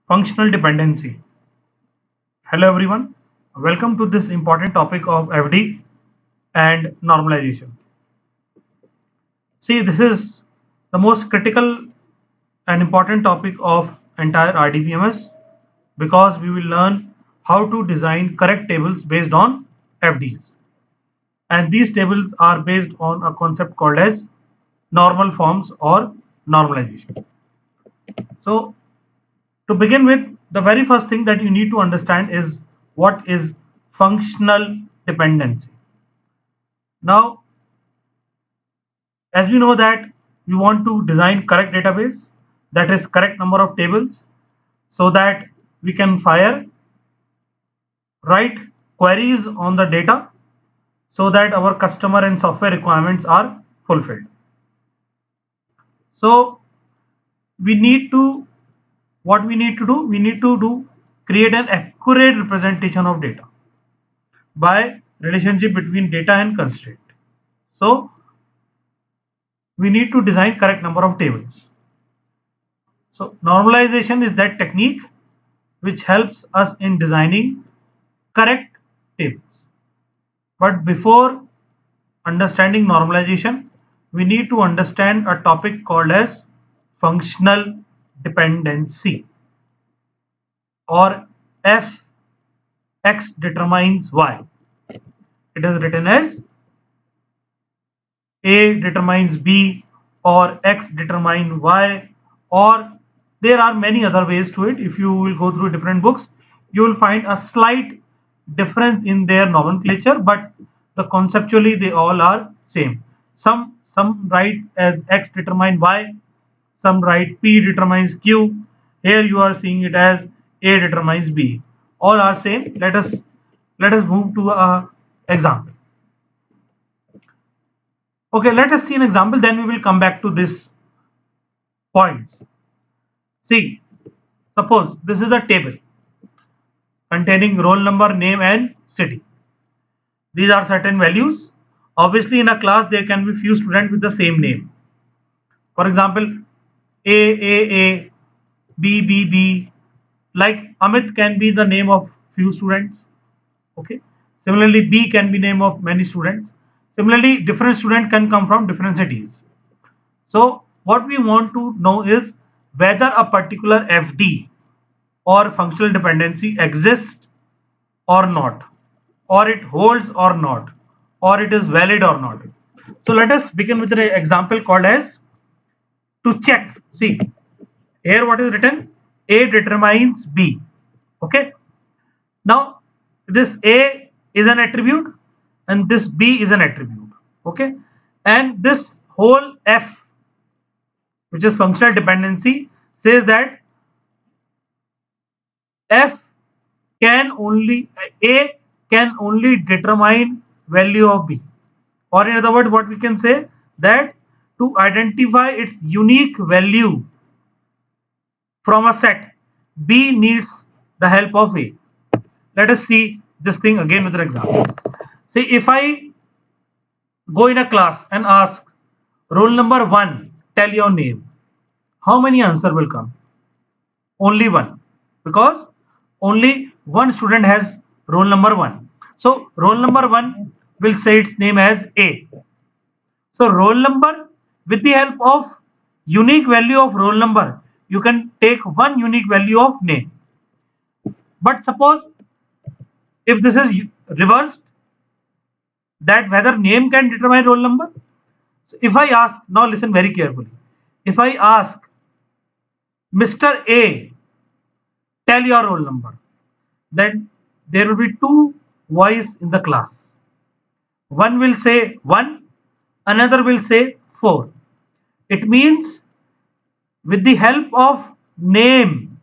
Functional dependency. Hello everyone, welcome to this important topic of FD and normalization. See, this is the most critical and important topic of entire RDBMS because we will learn how to design correct tables based on FDs. And these tables are based on a concept called as normal forms or normalization. So to begin with, the very first thing that you need to understand is what is functional dependency. Now, as we know that we want to design correct database, that is correct number of tables, so that we can fire write queries on the data so that our customer and software requirements are fulfilled. So we need to what we need to do, we need to do create an accurate representation of data by relationship between data and constraint. So we need to design correct number of tables. So normalization is that technique which helps us in designing correct tables. But before understanding normalization, we need to understand a topic called as functional dependency, or f x determines y. It is written as A determines B or X determine Y, or there are many other ways to it. If you will go through different books, you will find a slight difference in their nomenclature, but the conceptually they all are same. Some write as X determine Y, some write P determines Q. Here you are seeing it as A determines B. All are same. Let us move to a example. Okay, let us see an example, then we will come back to this points. See, suppose this is a table containing roll number, name, and city. These are certain values. Obviously, in a class, there can be few students with the same name. For example, A, B, B, B. Like Amit can be the name of few students. Okay. Similarly, B can be name of many students. Similarly, different student can come from different cities. So what we want to know is whether a particular FD or functional dependency exists or not, or it holds or not, or it is valid or not. So let us begin with an example called as to check. See, here what is written? A determines B. Okay. Now this A is an attribute and this B is an attribute. Okay. And this whole F, which is functional dependency, says that F can only A can only determine value of B, or in other words what we can say that to identify its unique value from a set, B needs the help of A. Let us see this thing again with an example. See, if I go in a class and ask roll number 1 tell your name, how many answer will come? Only one, because only one student has roll number 1. So roll number 1 will say its name as A. So roll number, with the help of unique value of roll number, you can take one unique value of name. But suppose if this is reversed, that whether name can determine roll number. So if I ask, now listen very carefully. If I ask Mr. A, tell your roll number, then there will be two voice in the class. One will say 1, another will say 4. It means with the help of name,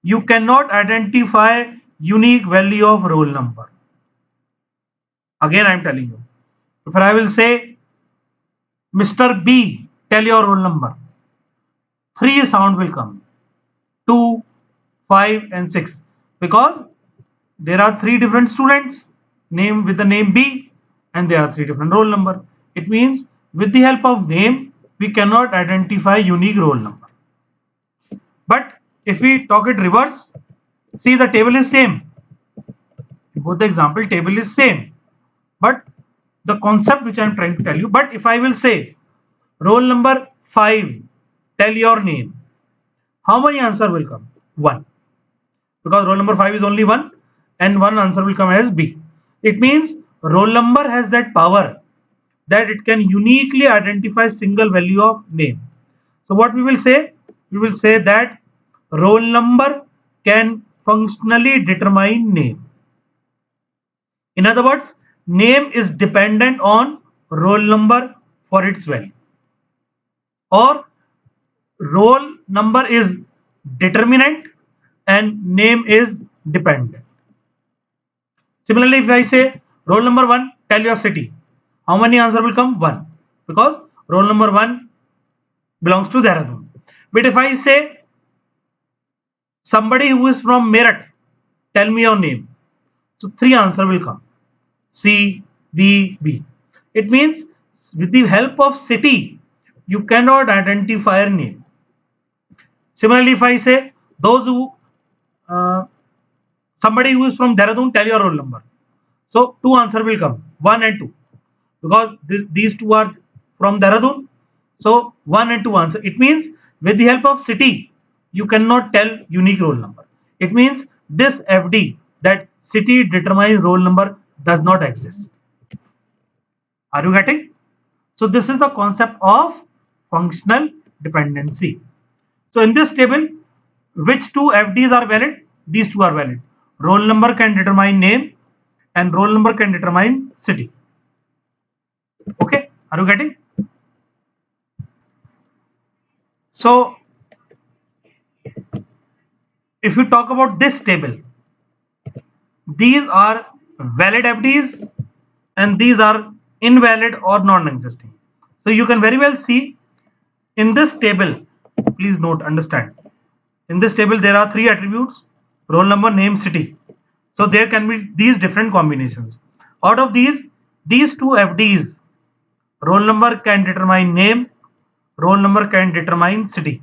you cannot identify unique value of roll number. Again, I am telling you. If I will say Mr. B, tell your roll number, 3 sound will come, 2, 5, and 6, because there are 3 different students name with the name B, and there are 3 different roll number. It means with the help of name, we cannot identify unique roll number. But If we talk it reverse, see the table is same, both the example table is same, but the concept which I am trying to tell you. But if I will say roll number 5, tell your name, how many answer will come? 1, because roll number 5 is only 1 and one answer will come as B. It means roll number has that power that it can uniquely identify single value of name. So what we will say? We will say that roll number can functionally determine name. In other words, name is dependent on roll number for its value, or roll number is determinant and name is dependent. Similarly, if I say roll number 1, tell your city, how many answer will come? 1, because roll number 1 belongs to Dehradun. But if I say somebody who is from Meerut, tell me your name, so 3 answer will come, C, B, B. It means with the help of city, you cannot identify a name. Similarly, if I say those who uh, somebody who is from Dehradun, tell your roll number, so 2 answer will come, 1 and 2, because these two are from Dehradun. So 1 and 2 answer. It means with the help of city, you cannot tell unique roll number. It means this FD, that city determined roll number, does not exist. Are you getting? So this is the concept of functional dependency. So in this table, which two FDs are valid? These two are valid. Roll number can determine name and roll number can determine city. Okay, are you getting? So if you talk about this table, these are valid FDs and these are invalid or non-existing. So you can very well see in this table, please note, understand, in this table there are 3 attributes: roll number, name, city. So there can be these different combinations. Out of these two FDs, roll number can determine name, roll number can determine city.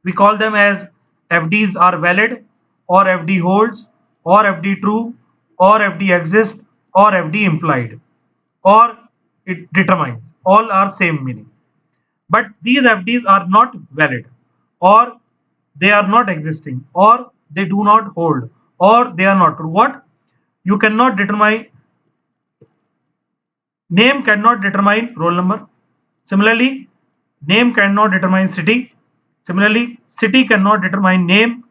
We call them as FDs are valid, or FD holds, or FD true, or FD exists, or FD implied, or it determines. All are same meaning. But these FDs are not valid, or they are not existing, or they do not hold, or they are not true. What? You cannot determine, name cannot determine roll number. Similarly, name cannot determine city. Similarly, city cannot determine name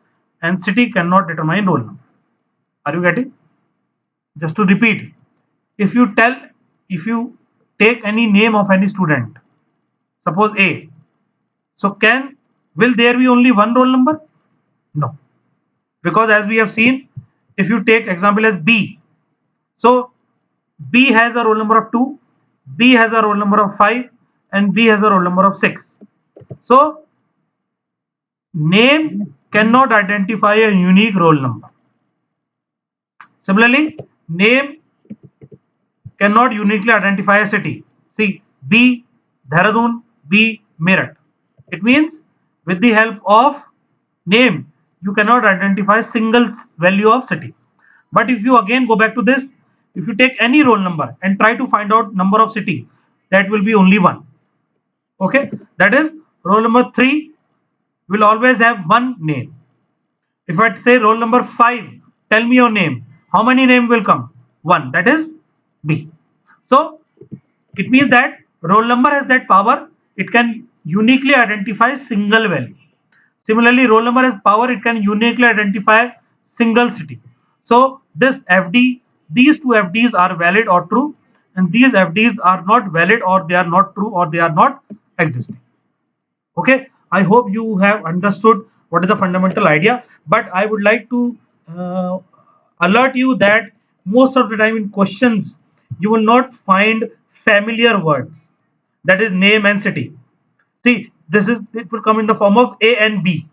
and city cannot determine roll number. Are you getting? Just to repeat, if you tell, if you take any name of any student, suppose A, so will there be only one roll number? No, because as we have seen, if you take example as B, so B has a roll number of 2, B has a roll number of 5, and B has a roll number of 6. So name cannot identify a unique roll number. Similarly, name cannot uniquely identify a city. See, B Dehradun, B Meerut. It means with the help of name, you cannot identify single value of city. But if you again go back to this, if you take any roll number and try to find out number of city, that will be only 1. Okay, that is roll number 3 will always have one name. If I say roll number 5, tell me your name, how many name will come? 1, that is B. So it means that roll number has that power, it can uniquely identify single value. Similarly, roll number has power, it can uniquely identify single city. So this FD, these two FDs are valid or true, and these FDs are not valid, or they are not true, or they are not existing. Okay, I hope you have understood what is the fundamental idea, but I would like to uh, alert you that most of the time in questions you will not find familiar words, that is name and city. See, this is, it will come in the form of A and B.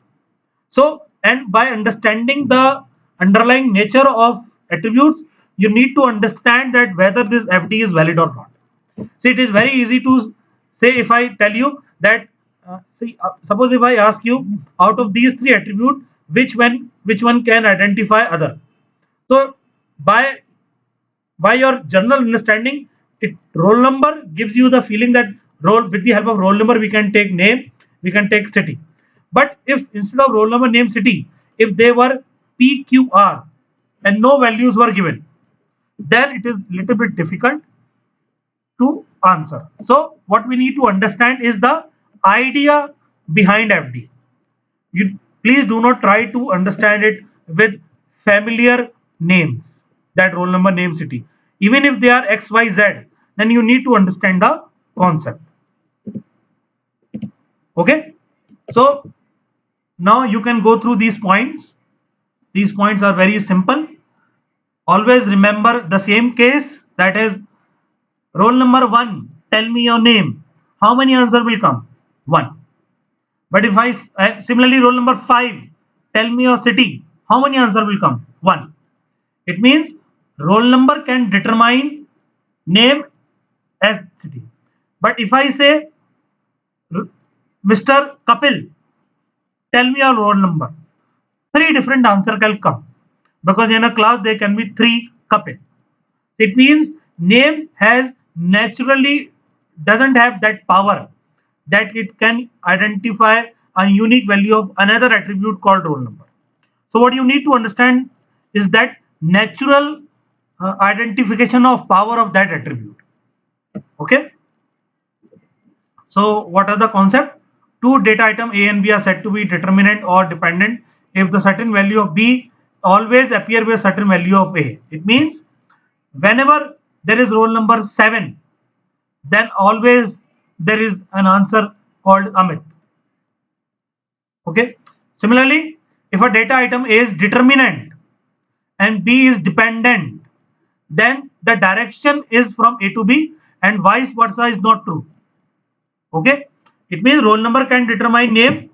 So, and by understanding the underlying nature of attributes, you need to understand that whether this FD is valid or not. See, it is very easy to say, if I tell you that, suppose if I ask you, out of these 3 attributes, which one can identify other. So by your general understanding, roll number gives you the feeling that roll, with the help of roll number we can take name, we can take city. But if instead of roll number, name, city, if they were PQR and no values were given, then it is little bit difficult to answer. So what we need to understand is the idea behind FD. You please do not try to understand it with familiar names, that roll number, name, city. Even if they are XYZ, then you need to understand the concept. Okay, so now you can go through these points. These points are very simple. Always remember the same case, that is roll number 1, tell me your name. How many answer will come? 1. But if I similarly roll number 5, tell me your city. How many answer will come? 1. It means roll number can determine name as city. But if I say Mr. Kapil, tell me your roll number, 3 different answer can come, because in a class there can be 3 Kapil. It means name has naturally doesn't have that power that it can identify a unique value of another attribute called roll number. So what you need to understand is that natural identification of power of that attribute. Okay. So what are the concept? Two data item A and B are said to be determinant or dependent if the certain value of B always appear with a certain value of A. It means whenever there is roll number 7, then always there is an answer called Amit. Okay. Similarly, if a data item A is determinant and B is dependent, then the direction is from A to B and vice versa is not true. Okay. It means roll number can determine name,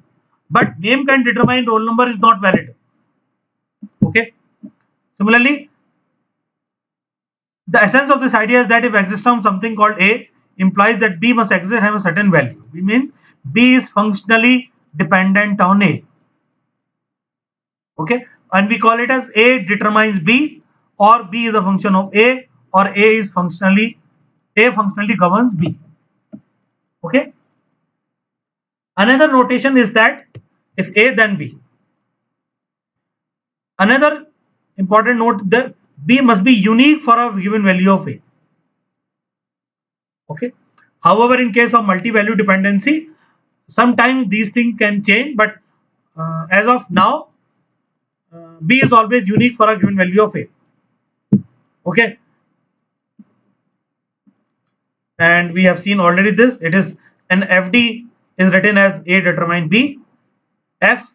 but name can determine roll number is not valid. Okay. Similarly, the essence of this idea is that if exists on something called A implies that B must exist and have a certain value. We mean B is functionally dependent on A. Okay, and we call it as A determines B, or B is a function of A, or A functionally governs B. Okay. Another notation is that if A then B. Another important note, that B must be unique for a given value of A. Okay. However, in case of multi-value dependency, sometimes these things can change, but as of now, B is always unique for a given value of A. Okay. And we have seen already this. It is an FD is written as A determine B, F,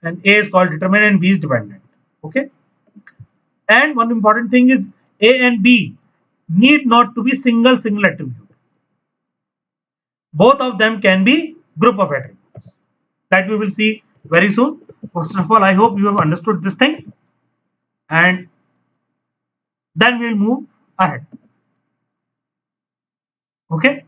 and A is called determinant and B is dependent. Okay. And one important thing is A and B need not to be single attribute. Both of them can be group of attributes. That we will see very soon. First of all, I hope you have understood this thing, and then we'll move ahead. Okay.